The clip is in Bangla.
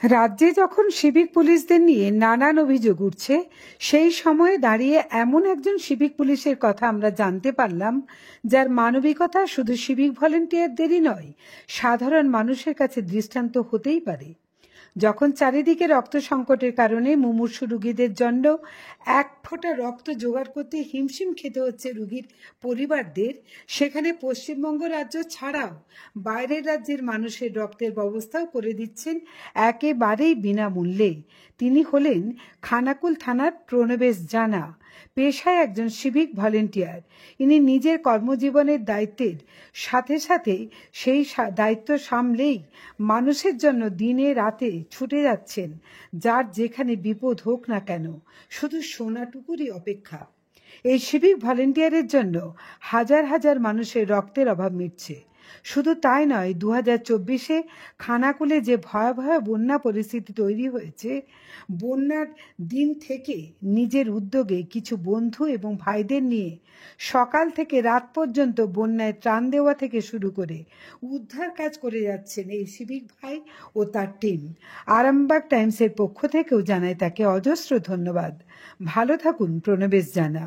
রাজ্যে যখন সিভিক পুলিশদের নিয়ে নানান অভিযোগ উঠছে, সেই সময়ে দাঁড়িয়ে এমন একজন সিভিক পুলিশের কথা আমরা জানতে পারলাম, যার মানবিকতা শুধু সিভিক ভলেন্টিয়ারদেরই নয়, সাধারণ মানুষের কাছে দৃষ্টান্ত হতেই পারে। যখন চারিদিকে রক্ত সংকটের কারণে মুমূর্ষু রোগীদের জন্য এক ফোঁটা রক্ত জোগাড় করতে হিমশিম খেতে হচ্ছে রোগীর পরিবারদের, সেখানে পশ্চিমবঙ্গ রাজ্য ছাড়াও বাইরের রাজ্যের মানুষের রক্তের ব্যবস্থাও করে দিচ্ছেন একেবারেই বিনামূল্যে। তিনি হলেন খানাকুল থানার প্রণবেশ জানা, পেশায় একজন সিভিক ভলেন্টিয়ার। ইনি নিজের কর্মজীবনের দায়িত্বের সাথে সাথে সেই দায়িত্ব সামলেই মানুষের জন্য দিনে রাতে ছুটে যাচ্ছেন, যার যেখানে বিপদ হোক না কেন, শুধু শোনাটুকুরই অপেক্ষা। এই সিভিক ভলেন্টিয়ারের জন্য হাজার হাজার মানুষের রক্তের অভাব মিটছে। শুধু তাই নয়, 2024-এ খানাকুলে যে ভয়াবহ বন্যা পরিস্থিতি তৈরি হয়েছে, বন্যার দিন থেকে নিজের উদ্যোগে কিছু বন্ধু এবং ভাইদের নিয়ে সকাল থেকে রাত পর্যন্ত বন্যায় ত্রাণ দেওয়া থেকে শুরু করে উদ্ধার কাজ করে যাচ্ছেন এই সিভিক ভাই ও তার টিম। আরামবাগ টাইমসের পক্ষ থেকেও জানাই তাকে অজস্র ধন্যবাদ। ভালো থাকুন প্রণবেশ জানা।